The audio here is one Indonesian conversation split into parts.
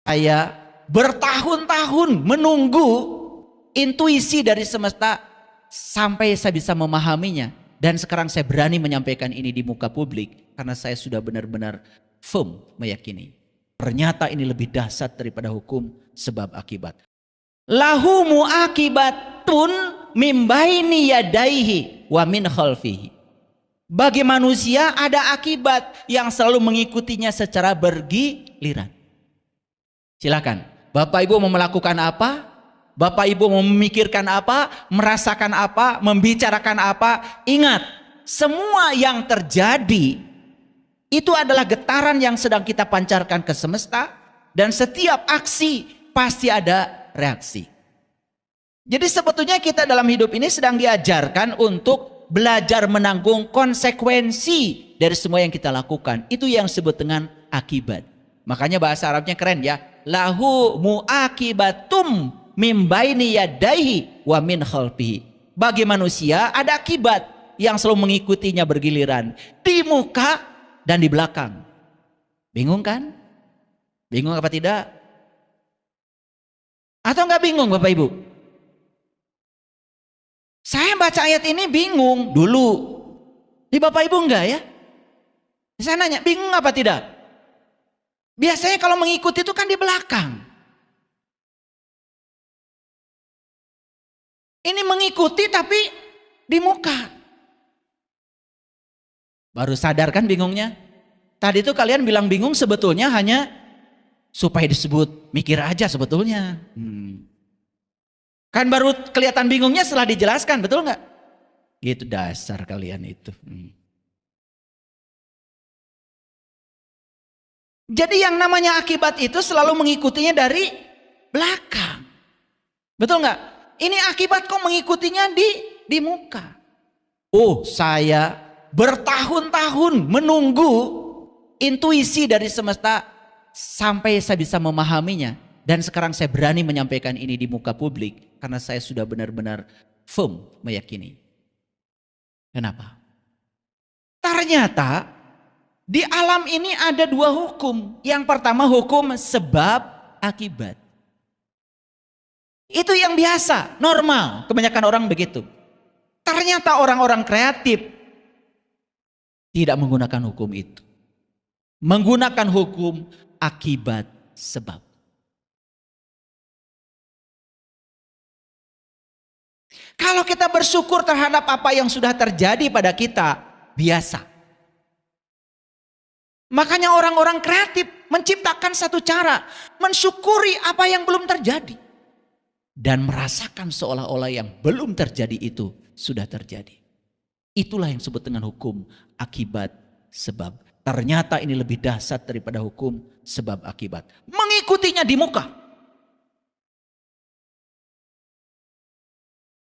Saya bertahun-tahun menunggu intuisi dari semesta sampai saya bisa memahaminya. Dan sekarang saya berani menyampaikan ini di muka publik karena saya sudah benar-benar firm meyakini. Ternyata ini lebih dahsyat daripada hukum sebab akibat. Lahu muakibatun mimbaini yadaihi wa min khalfihi. Bagi manusia ada akibat yang selalu mengikutinya secara bergiliran. Silakan, Bapak Ibu mau melakukan apa? Bapak Ibu mau memikirkan apa? Merasakan apa? Membicarakan apa? Ingat, semua yang terjadi itu adalah getaran yang sedang kita pancarkan ke semesta. Dan setiap aksi pasti ada reaksi. Jadi sebetulnya kita dalam hidup ini sedang diajarkan untuk belajar menanggung konsekuensi dari semua yang kita lakukan. Itu yang disebut dengan akibat. Makanya bahasa Arabnya keren ya. Lahu muakibatum mimbaini yadaihi wa min khalfihi. Bagi manusia ada akibat yang selalu mengikutinya bergiliran di muka dan di belakang. Bingung kan? Bingung apa tidak? Atau enggak bingung Bapak Ibu? Saya baca ayat ini bingung dulu. Di Bapak Ibu enggak ya? Saya nanya, bingung apa tidak? Biasanya kalau mengikuti itu kan di belakang. Ini mengikuti tapi di muka. Baru sadar kan bingungnya? Tadi itu kalian bilang bingung sebetulnya hanya supaya disebut mikir aja sebetulnya. Kan baru kelihatan bingungnya setelah dijelaskan, betul nggak? Gitu dasar kalian itu. Jadi yang namanya akibat itu selalu mengikutinya dari belakang. Betul nggak? Ini akibat kok mengikutinya di muka. Oh, saya bertahun-tahun menunggu intuisi dari semesta sampai saya bisa memahaminya. Dan sekarang saya berani menyampaikan ini di muka publik karena saya sudah benar-benar firm meyakini. Kenapa? Ternyata di alam ini ada dua hukum. Yang pertama hukum sebab akibat. Itu yang biasa, normal. Kebanyakan orang begitu. Ternyata orang-orang kreatif tidak menggunakan hukum itu. Menggunakan hukum akibat sebab. Kalau kita bersyukur terhadap apa yang sudah terjadi pada kita, biasa. Makanya orang-orang kreatif menciptakan satu cara mensyukuri apa yang belum terjadi. Dan merasakan seolah-olah yang belum terjadi itu sudah terjadi. Itulah yang disebut dengan hukum akibat sebab. Ternyata ini lebih dahsyat daripada hukum sebab akibat. Mengikutinya di muka.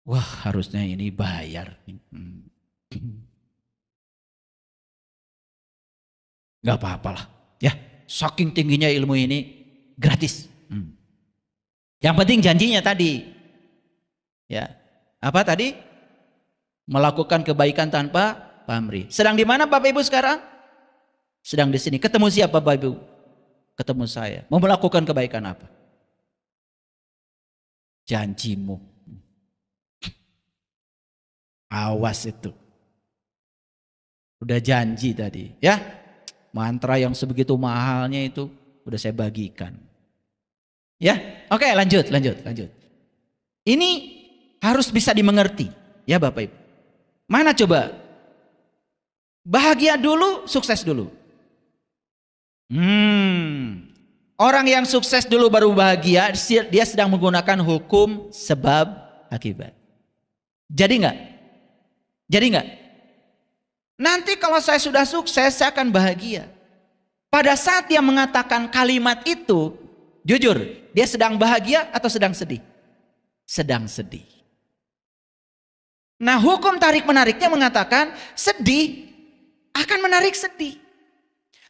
Wah, harusnya ini bayar. Gak apa-apalah ya, saking tingginya ilmu ini gratis. Yang penting janjinya tadi ya, apa tadi? Melakukan kebaikan tanpa pamrih. Sedang di mana Bapak Ibu sekarang? Sedang di sini. Ketemu siapa Bapak Ibu? Ketemu saya. Mau melakukan kebaikan apa? Janjimu. Awas itu. Udah janji tadi ya. Mantra yang sebegitu mahalnya itu udah saya bagikan. Ya, oke, lanjut. Ini harus bisa dimengerti, ya Bapak Ibu. Mana coba? Bahagia dulu, sukses dulu. Orang yang sukses dulu baru bahagia, dia sedang menggunakan hukum sebab akibat. Jadi nggak? Nanti kalau saya sudah sukses, saya akan bahagia. Pada saat dia mengatakan kalimat itu, jujur, dia sedang bahagia atau sedang sedih? Sedang sedih. Nah, hukum tarik-menariknya mengatakan sedih akan menarik sedih.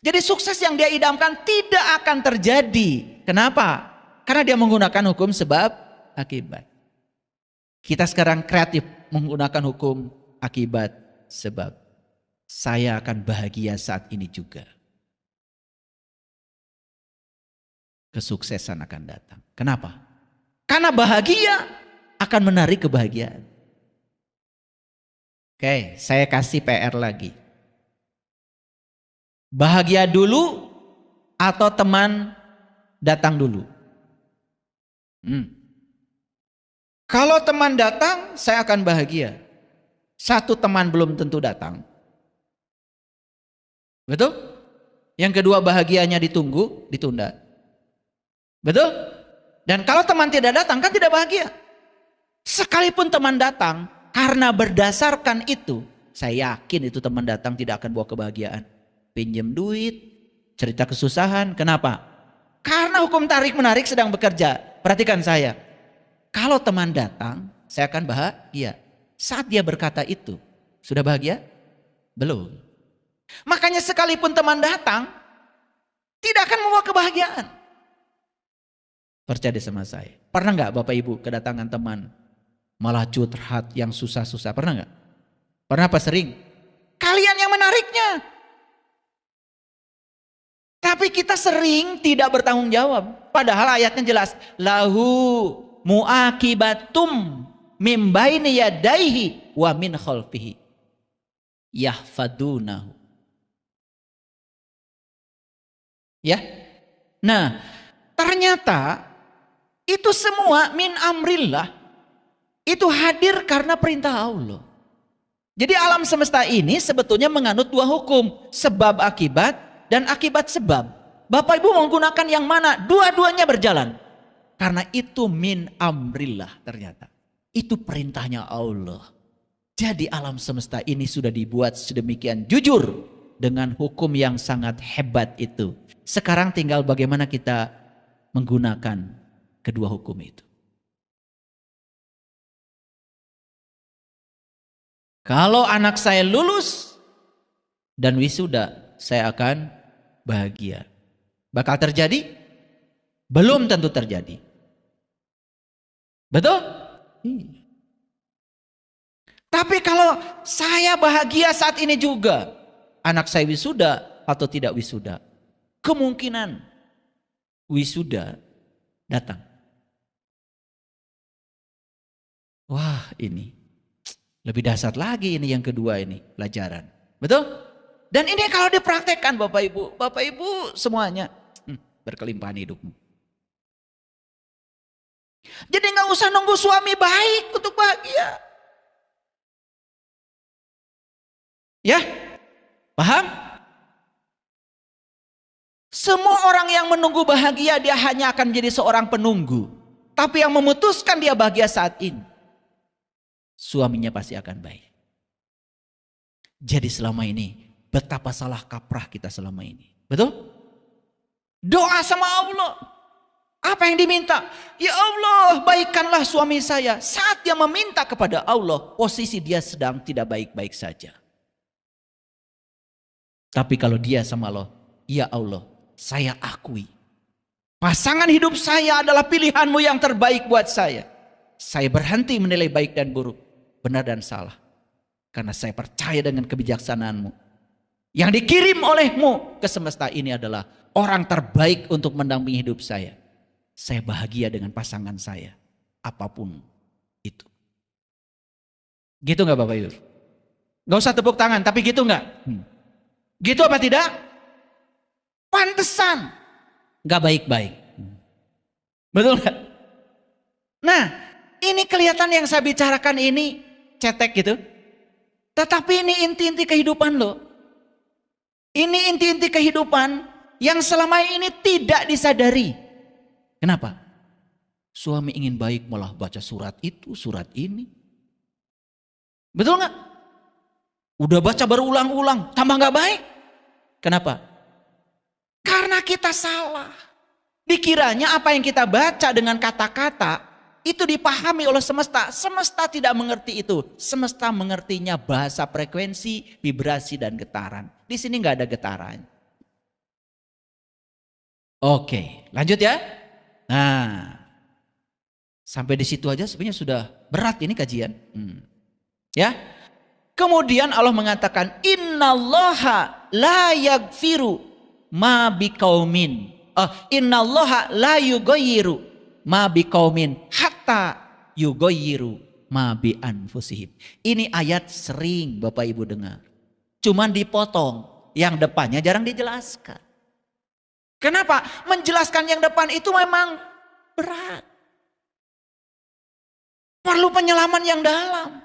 Jadi sukses yang dia idamkan tidak akan terjadi. Kenapa? Karena dia menggunakan hukum sebab akibat. Kita sekarang kreatif menggunakan hukum akibat sebab. Saya akan bahagia saat ini juga. kesuksesan akan datang. Kenapa? Karena bahagia akan menarik kebahagiaan. Oke, saya kasih PR lagi. Bahagia dulu atau teman datang dulu? Kalau teman datang, saya akan bahagia. Satu teman belum tentu datang. Betul? Yang kedua bahagianya ditunda. Betul? Dan kalau teman tidak datang, kan tidak bahagia. Sekalipun teman datang, karena berdasarkan itu, saya yakin itu teman datang tidak akan bawa kebahagiaan. Pinjam duit, cerita kesusahan. Kenapa? Karena hukum tarik-menarik sedang bekerja. Perhatikan saya. Kalau teman datang, saya akan bahagia. Saat dia berkata itu, sudah bahagia? Belum. Makanya sekalipun teman datang, tidak akan membawa kebahagiaan. Percaya sama saya. Pernah nggak Bapak Ibu kedatangan teman malah curhat yang susah-susah? Pernah nggak? Pernah apa sering? Kalian yang menariknya. Tapi kita sering tidak bertanggung jawab. Padahal ayatnya jelas. Lahu mu'akibatum mim baini yadaihi wa min khalfihi yahfadunahu. Ya. Nah, ternyata itu semua min amrillah. Itu hadir karena perintah Allah. Jadi alam semesta ini sebetulnya menganut dua hukum. Sebab akibat dan akibat sebab. Bapak Ibu menggunakan yang mana? Dua-duanya berjalan. Karena itu min amrillah ternyata. Itu perintahnya Allah. Jadi alam semesta ini sudah dibuat sedemikian jujur. Dengan hukum yang sangat hebat itu. Sekarang tinggal bagaimana kita menggunakan kedua hukum itu. Kalau anak saya lulus dan wisuda, saya akan bahagia. Bakal terjadi? Belum tentu terjadi. Betul? Tapi kalau saya bahagia saat ini juga, anak saya wisuda atau tidak wisuda, kemungkinan wisuda datang. Wah, ini lebih dahsyat lagi ini yang kedua ini, pelajaran. Betul? Dan ini kalau dipraktekkan Bapak Ibu semuanya berkelimpahan hidupmu. Jadi nggak usah nunggu suami baik untuk bahagia. Ya? Paham? Semua orang yang menunggu bahagia dia hanya akan menjadi seorang penunggu. Tapi yang memutuskan dia bahagia saat ini, suaminya pasti akan baik. Jadi selama ini betapa salah kaprah kita selama ini. Betul? Doa sama Allah. Apa yang diminta? Ya Allah, baikkanlah suami saya. Saat dia meminta kepada Allah, posisi dia sedang tidak baik-baik saja. Tapi kalau dia sama Allah, ya Allah, saya akui pasangan hidup saya adalah pilihanmu yang terbaik buat saya. Saya berhenti menilai baik dan buruk, benar dan salah. Karena saya percaya dengan kebijaksanaanmu. Yang dikirim olehmu ke semesta ini adalah orang terbaik untuk mendampingi hidup saya. Saya bahagia dengan pasangan saya. Apapun itu. Gitu gak Bapak Ibu? Gak usah tepuk tangan, tapi gitu gak? Gitu apa tidak? Pantesan gak baik-baik. Betul gak? Nah, ini kelihatan yang saya bicarakan ini cetek gitu. Tetapi ini inti-inti kehidupan loh. Ini inti-inti kehidupan yang selama ini tidak disadari. Kenapa? Suami ingin baik malah baca surat itu, surat ini. Betul gak? Udah baca berulang-ulang, tambah gak baik. Kenapa? Karena kita salah. Dikiranya apa yang kita baca dengan kata-kata itu dipahami oleh semesta. Semesta tidak mengerti itu. Semesta mengertinya bahasa frekuensi, vibrasi dan getaran. Di sini nggak ada getaran. Oke, lanjut ya. Nah, sampai di situ aja sebenarnya sudah berat ini kajian. Ya. Kemudian Allah mengatakan, Innallaha la yaghfiru ma biqaumin Innallaha la yughayyiru ma biqaumin hatta yughayyiru ma bi anfusihim. Ini ayat sering Bapak Ibu dengar. Cuman dipotong, yang depannya jarang dijelaskan. Kenapa? Menjelaskan yang depan itu memang berat. Perlu penyelaman yang dalam.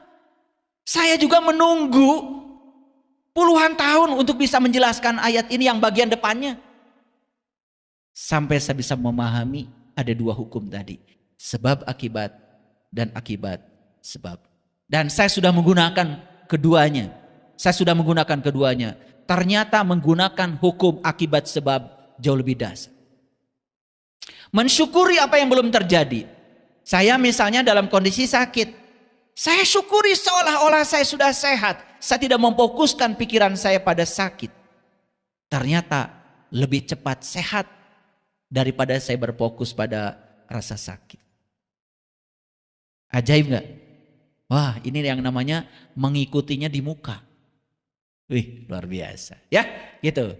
Saya juga menunggu puluhan tahun untuk bisa menjelaskan ayat ini yang bagian depannya. Sampai saya bisa memahami ada dua hukum tadi. Sebab akibat dan akibat sebab. Dan saya sudah menggunakan keduanya. Ternyata menggunakan hukum akibat sebab jauh lebih dasar. Mensyukuri apa yang belum terjadi. Saya misalnya dalam kondisi sakit. Saya syukuri seolah-olah saya sudah sehat. Saya tidak memfokuskan pikiran saya pada sakit. Ternyata lebih cepat sehat daripada saya berfokus pada rasa sakit. Ajaib gak? Wah, ini yang namanya mengikutinya di muka. Wih, luar biasa. Ya, gitu.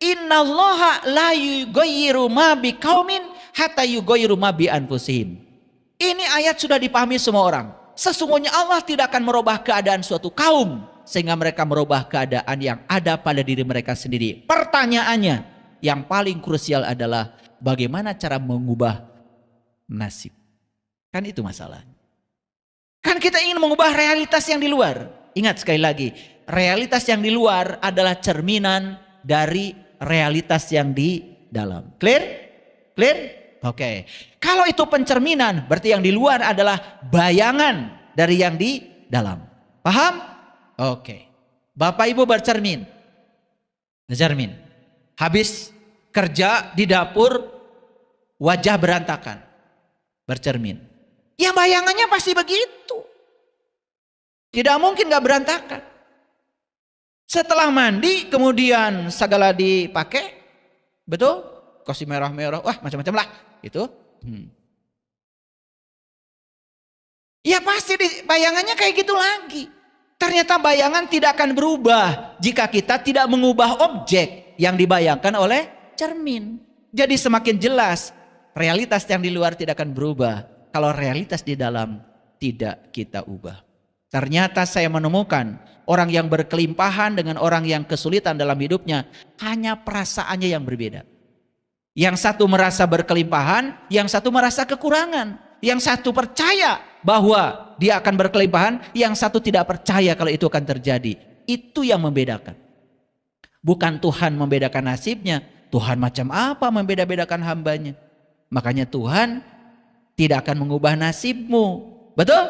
Innallaha la yughayyiru ma biqaumin hatta yughayyiru ma bi anfusihim. Ini ayat sudah dipahami semua orang. Sesungguhnya Allah tidak akan merubah keadaan suatu kaum sehingga mereka merubah keadaan yang ada pada diri mereka sendiri. Pertanyaannya yang paling krusial adalah bagaimana cara mengubah nasib. Kan itu masalahnya. Kan kita ingin mengubah realitas yang di luar. Ingat sekali lagi, realitas yang di luar adalah cerminan dari realitas yang di dalam. Clear? Clear? Oke. Kalau itu pencerminan, berarti yang di luar adalah bayangan dari yang di dalam. Paham? Oke. Bapak Ibu bercermin. Habis kerja di dapur, wajah berantakan. Bercermin. Ya bayangannya pasti begitu. Tidak mungkin gak berantakan. Setelah mandi, kemudian segala dipakai. Betul? Kosi merah-merah, wah macam-macam lah. Itu. Ya pasti bayangannya kayak gitu lagi. Ternyata bayangan tidak akan berubah jika kita tidak mengubah objek yang dibayangkan oleh cermin. Jadi semakin jelas realitas yang di luar tidak akan berubah kalau realitas di dalam tidak kita ubah. Ternyata saya menemukan orang yang berkelimpahan dengan orang yang kesulitan dalam hidupnya hanya perasaannya yang berbeda. Yang satu merasa berkelimpahan, yang satu merasa kekurangan. Yang satu percaya bahwa dia akan berkelimpahan, yang satu tidak percaya kalau itu akan terjadi. Itu yang membedakan. Bukan Tuhan membedakan nasibnya, Tuhan macam apa membeda-bedakan hambanya. Makanya Tuhan tidak akan mengubah nasibmu. Betul?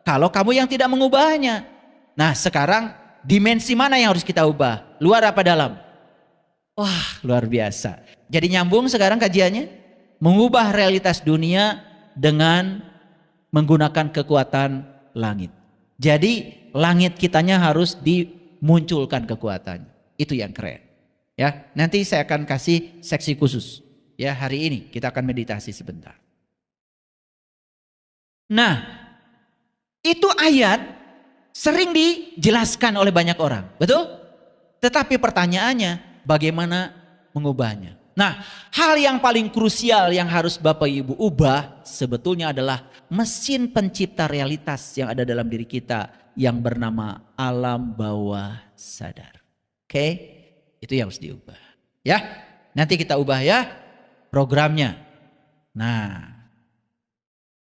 Kalau kamu yang tidak mengubahnya. Nah sekarang dimensi mana yang harus kita ubah? Luar apa dalam? Wah luar biasa. Jadi nyambung sekarang kajiannya. Mengubah realitas dunia dengan menggunakan kekuatan langit. Jadi langit kitanya harus dimunculkan kekuatannya. Itu yang keren. Ya, nanti saya akan kasih seksi khusus. Ya, hari ini kita akan meditasi sebentar. Nah, itu ayat sering dijelaskan oleh banyak orang, betul? Tetapi pertanyaannya, bagaimana mengubahnya? Nah, hal yang paling krusial yang harus Bapak Ibu ubah sebetulnya adalah mesin pencipta realitas yang ada dalam diri kita yang bernama alam bawah sadar. Oke, itu yang harus diubah. Ya, nanti kita ubah ya programnya. Nah,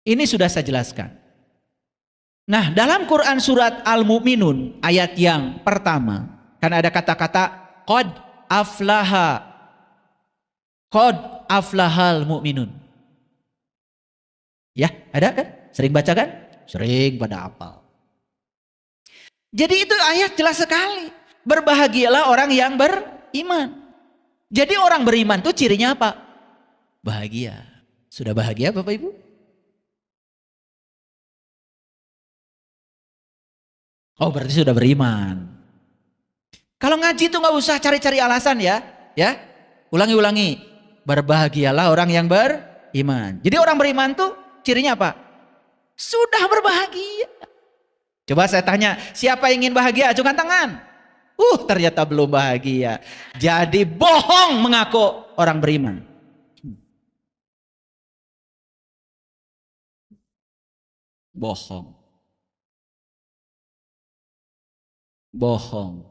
ini sudah saya jelaskan. Nah, dalam Quran surat Al-Mu'minun ayat yang pertama, kan ada kata-kata qad aflahal mu'minun. Ya, ada kan? Sering baca kan? Sering pada hafal. Jadi itu ayat jelas sekali. Berbahagialah orang yang beriman. Jadi orang beriman itu cirinya apa? Bahagia. Sudah bahagia Bapak Ibu? Oh berarti sudah beriman. Kalau ngaji itu nggak usah cari-cari alasan ya. Ya, ulangi. Berbahagialah orang yang beriman. Jadi orang beriman tuh cirinya apa? Sudah berbahagia. Coba saya tanya, siapa yang ingin bahagia? Acungkan tangan. Ternyata belum bahagia. Jadi bohong mengaku orang beriman. Bohong. Bohong.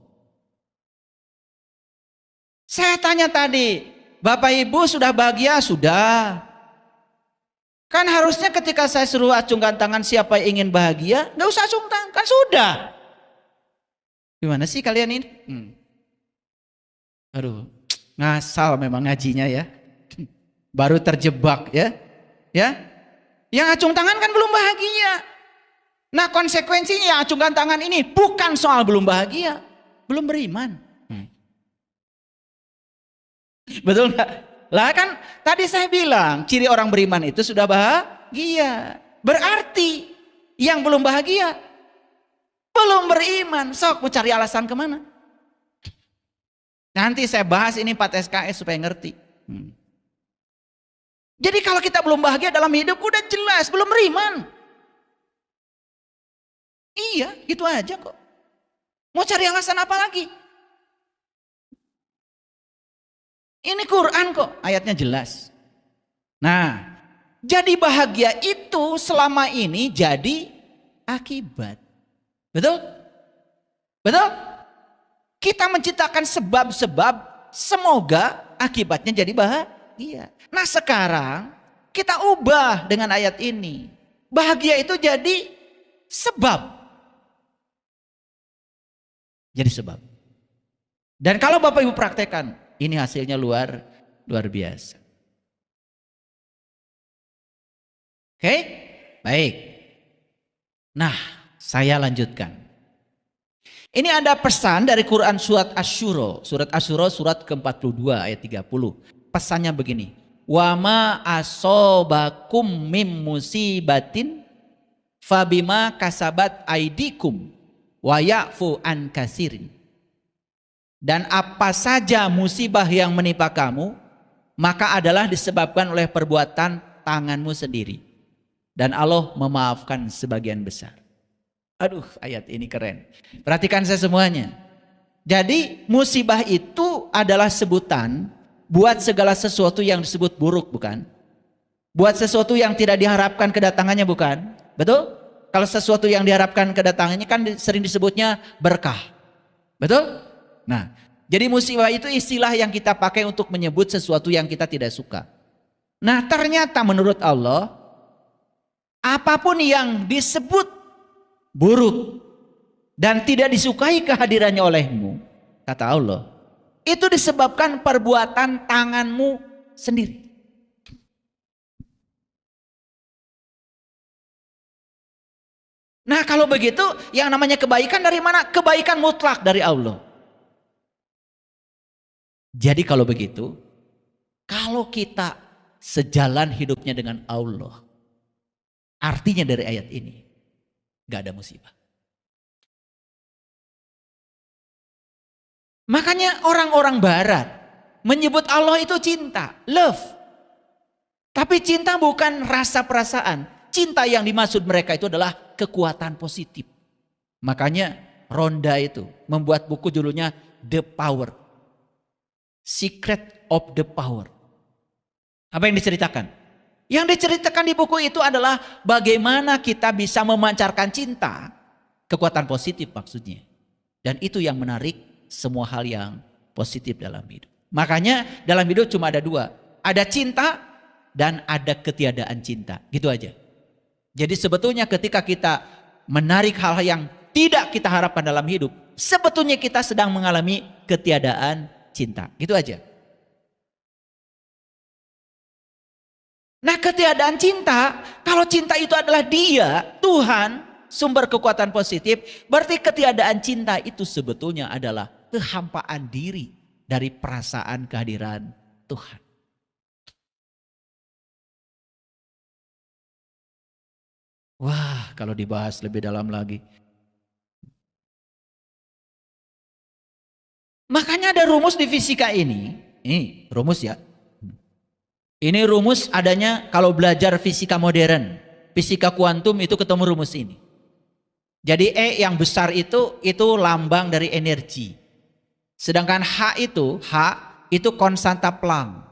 Saya tanya tadi, Bapak Ibu sudah bahagia? Sudah. Kan harusnya ketika saya suruh acungkan tangan siapa yang ingin bahagia, nggak usah acung tangan, kan sudah. Gimana sih kalian ini? Aduh, ngasal memang ngajinya ya. Baru terjebak ya. Ya. Yang acung tangan kan belum bahagia. Nah konsekuensinya yang acungkan tangan ini bukan soal belum bahagia, belum beriman. Betul nggak? Lah kan tadi saya bilang ciri orang beriman itu sudah bahagia. Berarti yang belum bahagia belum beriman. Sok mau cari alasan kemana? Nanti saya bahas ini 4 SKS supaya ngerti. Jadi kalau kita belum bahagia dalam hidup udah jelas belum beriman. Iya gitu aja kok. Mau cari alasan apa lagi? Ini Quran kok, ayatnya jelas. Nah, jadi bahagia itu selama ini jadi akibat. Betul? Betul? Kita menciptakan sebab-sebab, semoga akibatnya jadi bahagia. Nah sekarang kita ubah dengan ayat ini. Bahagia itu jadi sebab. Jadi sebab. Dan kalau Bapak Ibu praktekkan, ini hasilnya luar biasa. Oke? Baik. Nah, saya lanjutkan. Ini ada pesan dari Quran surat Asy-Syura. Surat Asy-Syura surat ke-42 ayat 30. Pesannya begini. Wa ma asobakum mim musibatin fabima kasabat aidikum wa ya'fu an kasirin. Dan apa saja musibah yang menimpa kamu, maka adalah disebabkan oleh perbuatan tanganmu sendiri. Dan Allah memaafkan sebagian besar. Aduh, ayat ini keren. Perhatikan saya semuanya. Jadi musibah itu adalah sebutan buat segala sesuatu yang disebut buruk, bukan? Buat sesuatu yang tidak diharapkan kedatangannya, bukan? Betul? Kalau sesuatu yang diharapkan kedatangannya kan sering disebutnya berkah. Betul? Nah, jadi musibah itu istilah yang kita pakai untuk menyebut sesuatu yang kita tidak suka. Nah, ternyata menurut Allah, apapun yang disebut buruk dan tidak disukai kehadirannya olehmu, kata Allah, itu disebabkan perbuatan tanganmu sendiri. Nah, kalau begitu, yang namanya kebaikan dari mana? Kebaikan mutlak dari Allah. Jadi kalau begitu, kalau kita sejalan hidupnya dengan Allah, artinya dari ayat ini, gak ada musibah. Makanya orang-orang barat menyebut Allah itu cinta, love. Tapi cinta bukan rasa perasaan. Cinta yang dimaksud mereka itu adalah kekuatan positif. Makanya Ronda itu membuat buku judulnya The Power. Secret of the Power. Apa yang diceritakan? Yang diceritakan di buku itu adalah bagaimana kita bisa memancarkan cinta. Kekuatan positif maksudnya. Dan itu yang menarik semua hal yang positif dalam hidup. Makanya dalam hidup cuma ada dua. Ada cinta dan ada ketiadaan cinta. Gitu aja. Jadi sebetulnya ketika kita menarik hal-hal yang tidak kita harapkan dalam hidup, sebetulnya kita sedang mengalami ketiadaan cinta. Gitu aja. Nah, ketiadaan cinta, kalau cinta itu adalah Dia, Tuhan, sumber kekuatan positif, berarti ketiadaan cinta itu sebetulnya adalah kehampaan diri dari perasaan kehadiran Tuhan. Wah, kalau dibahas lebih dalam lagi. Makanya ada rumus di fisika ini rumus ya. Ini rumus adanya kalau belajar fisika modern. Fisika kuantum itu ketemu rumus ini. Jadi E yang besar itu lambang dari energi. Sedangkan H itu konstanta Planck.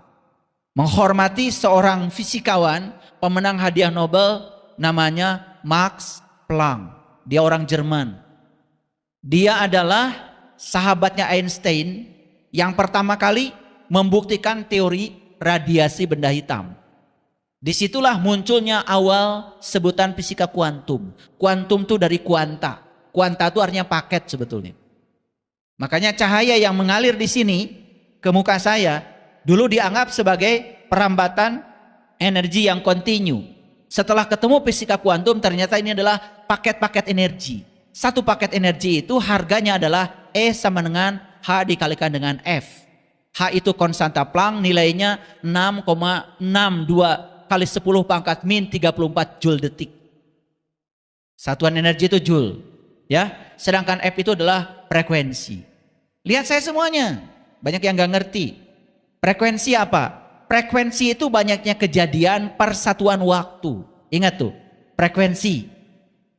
Menghormati seorang fisikawan pemenang hadiah Nobel namanya Max Planck. Dia orang Jerman. Dia adalah sahabatnya Einstein yang pertama kali membuktikan teori radiasi benda hitam. Disitulah munculnya awal sebutan fisika kuantum. Kuantum itu dari kuanta. Kuanta itu artinya paket sebetulnya. Makanya cahaya yang mengalir di sini ke muka saya dulu dianggap sebagai perambatan energi yang kontinu. Setelah ketemu fisika kuantum ternyata ini adalah paket-paket energi. Satu paket energi itu harganya adalah E sama dengan H dikalikan dengan F. H itu konstanta Planck, nilainya 6,62 kali 10 pangkat min 34 joule detik. Satuan energi itu joule, ya. Sedangkan F itu adalah frekuensi. Lihat saya semuanya, banyak yang nggak ngerti. Frekuensi apa? Frekuensi itu banyaknya kejadian per satuan waktu. Ingat tuh, frekuensi.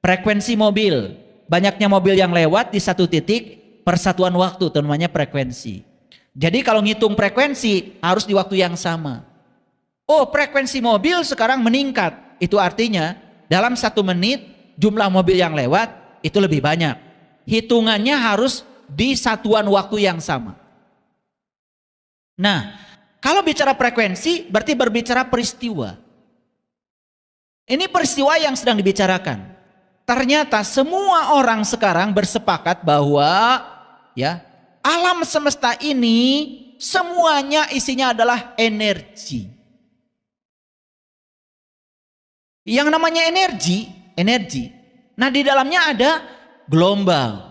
Frekuensi mobil. Banyaknya mobil yang lewat di satu titik per satuan waktu, itu namanya frekuensi. Jadi kalau ngitung frekuensi harus di waktu yang sama. Oh, frekuensi mobil sekarang meningkat. Itu artinya dalam 1 menit jumlah mobil yang lewat itu lebih banyak. Hitungannya harus di satuan waktu yang sama. Nah, kalau bicara frekuensi berarti berbicara peristiwa. Ini peristiwa yang sedang dibicarakan. Ternyata semua orang sekarang bersepakat bahwa ya, alam semesta ini semuanya isinya adalah energi. Yang namanya energi. Nah, di dalamnya ada gelombang.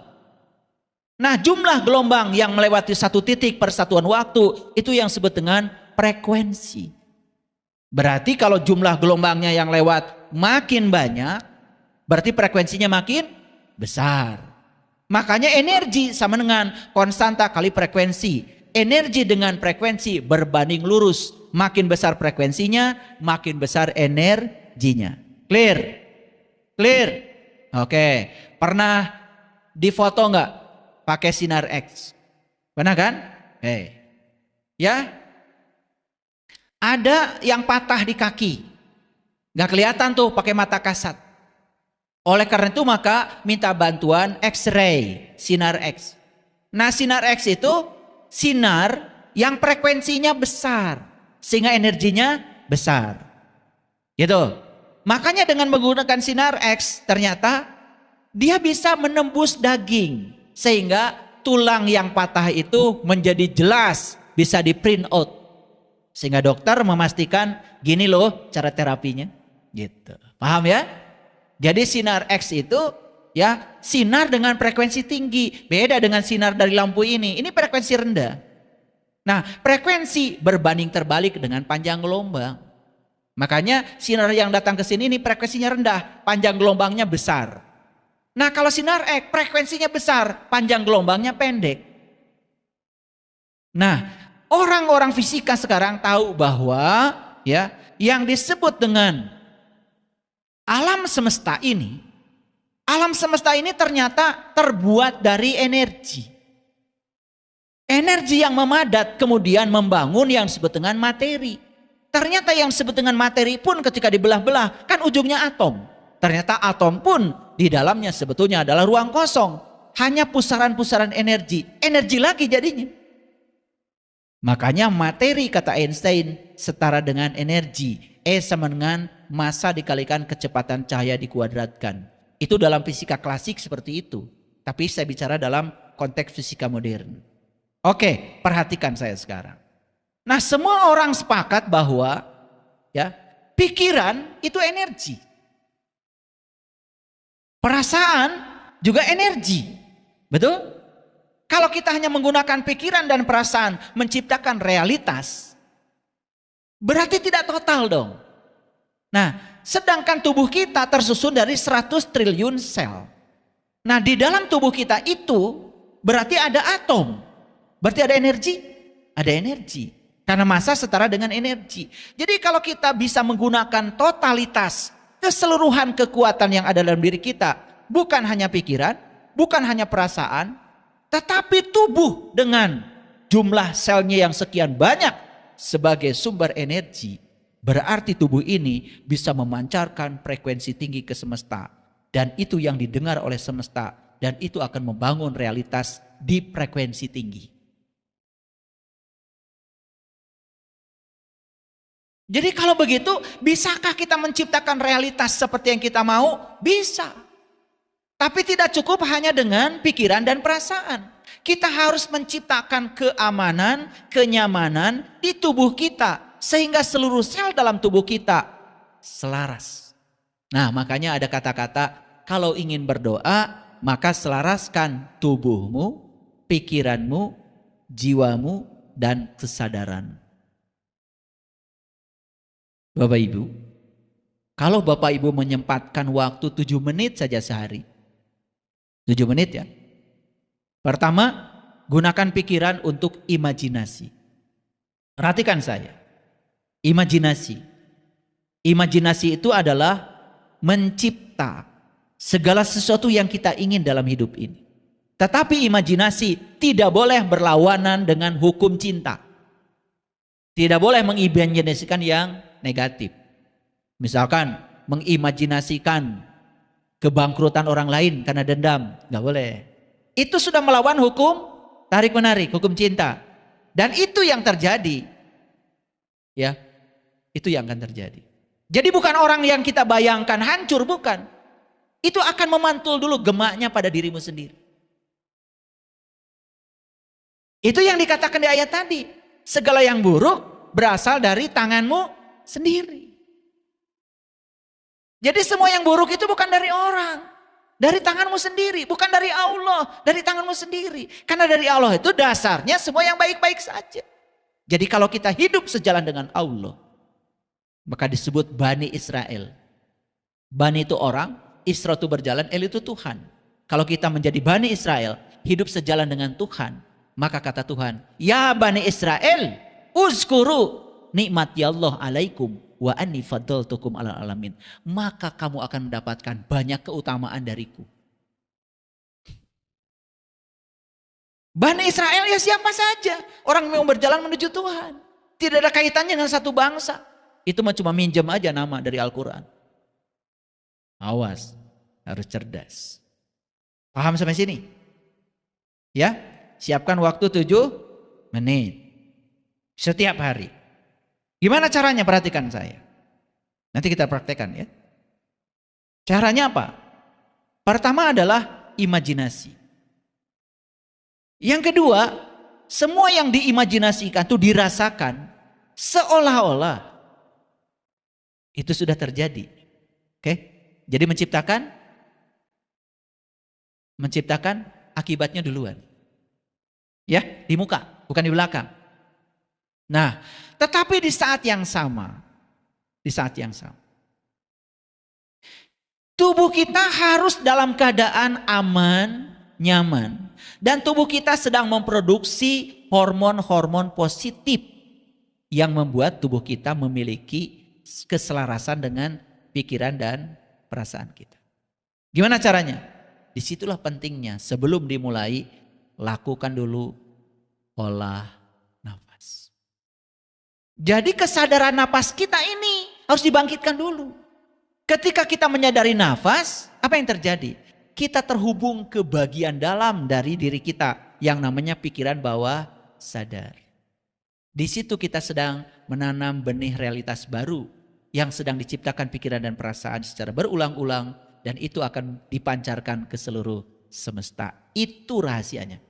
Nah, jumlah gelombang yang melewati satu titik per satuan waktu itu yang disebut dengan frekuensi. Berarti kalau jumlah gelombangnya yang lewat makin banyak, berarti frekuensinya makin besar. Makanya energi sama dengan konstanta kali frekuensi. Energi dengan frekuensi berbanding lurus. Makin besar frekuensinya, makin besar energinya. Clear? Clear? Oke. Pernah difoto nggak pakai sinar X? Pernah kan? Ya. Ada yang patah di kaki. Nggak kelihatan tuh pakai mata kasat. Oleh karena itu maka minta bantuan X-ray, sinar X. Nah, sinar X itu sinar yang frekuensinya besar sehingga energinya besar. Gitu. Makanya dengan menggunakan sinar X ternyata dia bisa menembus daging sehingga tulang yang patah itu menjadi jelas, bisa di print out. Sehingga dokter memastikan gini loh cara terapinya. Gitu. Paham ya? Jadi sinar X itu ya sinar dengan frekuensi tinggi. Beda dengan sinar dari lampu ini. Ini frekuensi rendah. Nah, frekuensi berbanding terbalik dengan panjang gelombang. Makanya sinar yang datang ke sini ini frekuensinya rendah, panjang gelombangnya besar. Nah, kalau sinar X frekuensinya besar, panjang gelombangnya pendek. Nah, orang-orang fisika sekarang tahu bahwa ya yang disebut dengan alam semesta ini ternyata terbuat dari energi. Energi yang memadat kemudian membangun yang disebut dengan materi. Ternyata yang disebut dengan materi pun ketika dibelah-belah kan ujungnya atom. Ternyata atom pun di dalamnya sebetulnya adalah ruang kosong. Hanya pusaran-pusaran energi. Energi lagi jadinya. Makanya materi kata Einstein setara dengan energi. E sama dengan massa dikalikan kecepatan cahaya dikuadratkan. Itu dalam fisika klasik seperti itu. Tapi saya bicara dalam konteks fisika modern. Oke, perhatikan saya sekarang. Nah, semua orang sepakat bahwa ya, pikiran itu energi. Perasaan juga energi. Betul? Kalau kita hanya menggunakan pikiran dan perasaan menciptakan realitas, berarti tidak total dong. Nah, sedangkan tubuh kita tersusun dari 100 triliun sel. Nah, di dalam tubuh kita itu berarti ada atom. Berarti ada energi? Ada energi. Karena massa setara dengan energi. Jadi kalau kita bisa menggunakan totalitas, keseluruhan kekuatan yang ada dalam diri kita, bukan hanya pikiran, bukan hanya perasaan, tetapi tubuh dengan jumlah selnya yang sekian banyak sebagai sumber energi, Berarti tubuh ini bisa memancarkan frekuensi tinggi ke semesta. Dan itu yang didengar oleh semesta. Dan itu akan membangun realitas di frekuensi tinggi. Jadi kalau begitu, bisakah kita menciptakan realitas seperti yang kita mau? Bisa. Tapi tidak cukup hanya dengan pikiran dan perasaan. Kita harus menciptakan keamanan, kenyamanan di tubuh kita. Sehingga seluruh sel dalam tubuh kita selaras. Nah, makanya ada kata-kata, kalau ingin berdoa, maka selaraskan tubuhmu, pikiranmu, jiwamu, dan kesadaran. Bapak Ibu, kalau Bapak Ibu menyempatkan waktu 7 menit saja sehari. 7 menit ya. Pertama, gunakan pikiran untuk imajinasi. Perhatikan saya. Imajinasi. Imajinasi itu adalah mencipta segala sesuatu yang kita ingin dalam hidup ini. Tetapi imajinasi tidak boleh berlawanan dengan hukum cinta. Tidak boleh mengimajinasikan yang negatif. Misalkan mengimajinasikan kebangkrutan orang lain karena dendam. Nggak boleh. Itu sudah melawan hukum tarik-menarik, hukum cinta. Dan itu yang terjadi. Ya. Itu yang akan terjadi. Jadi bukan orang yang kita bayangkan hancur, bukan. Itu akan memantul dulu gemaknya pada dirimu sendiri. Itu yang dikatakan di ayat tadi. Segala yang buruk berasal dari tanganmu sendiri. Jadi semua yang buruk itu bukan dari orang. Dari tanganmu sendiri. Bukan dari Allah. Dari tanganmu sendiri. Karena dari Allah itu dasarnya semua yang baik-baik saja. Jadi kalau kita hidup sejalan dengan Allah, maka disebut Bani Israel. Bani itu orang, Isra itu berjalan, El itu Tuhan. Kalau kita menjadi Bani Israel, hidup sejalan dengan Tuhan, maka kata Tuhan, ya Bani Israel, uzkuru nikmati Allah alaikum wa anni faddaltukum alal alamin. Maka kamu akan mendapatkan banyak keutamaan dariku. Bani Israel ya siapa saja, orang yang berjalan menuju Tuhan. Tidak ada kaitannya dengan satu bangsa. Itu cuma minjem aja nama dari Al-Quran. Awas, harus cerdas. Paham sampai sini? Ya, siapkan waktu 7 menit. Setiap hari. Gimana caranya? Perhatikan saya. Nanti kita praktekkan ya. Caranya apa? Pertama adalah imajinasi. Yang kedua, semua yang diimajinasikan itu dirasakan seolah-olah itu sudah terjadi. Oke? Jadi menciptakan akibatnya duluan. Ya, di muka, bukan di belakang. Nah, tetapi di saat yang sama, tubuh kita harus dalam keadaan aman, nyaman. Dan tubuh kita sedang memproduksi hormon-hormon positif yang membuat tubuh kita memiliki keselarasan dengan pikiran dan perasaan kita. Gimana caranya? Disitulah pentingnya sebelum dimulai, lakukan dulu olah nafas. Jadi kesadaran nafas kita ini harus dibangkitkan dulu. Ketika kita menyadari nafas, apa yang terjadi? Kita terhubung ke bagian dalam dari diri kita yang namanya pikiran bawah sadar. Di situ kita sedang menanam benih realitas baru yang sedang diciptakan pikiran dan perasaan secara berulang-ulang dan itu akan dipancarkan ke seluruh semesta. Itu rahasianya.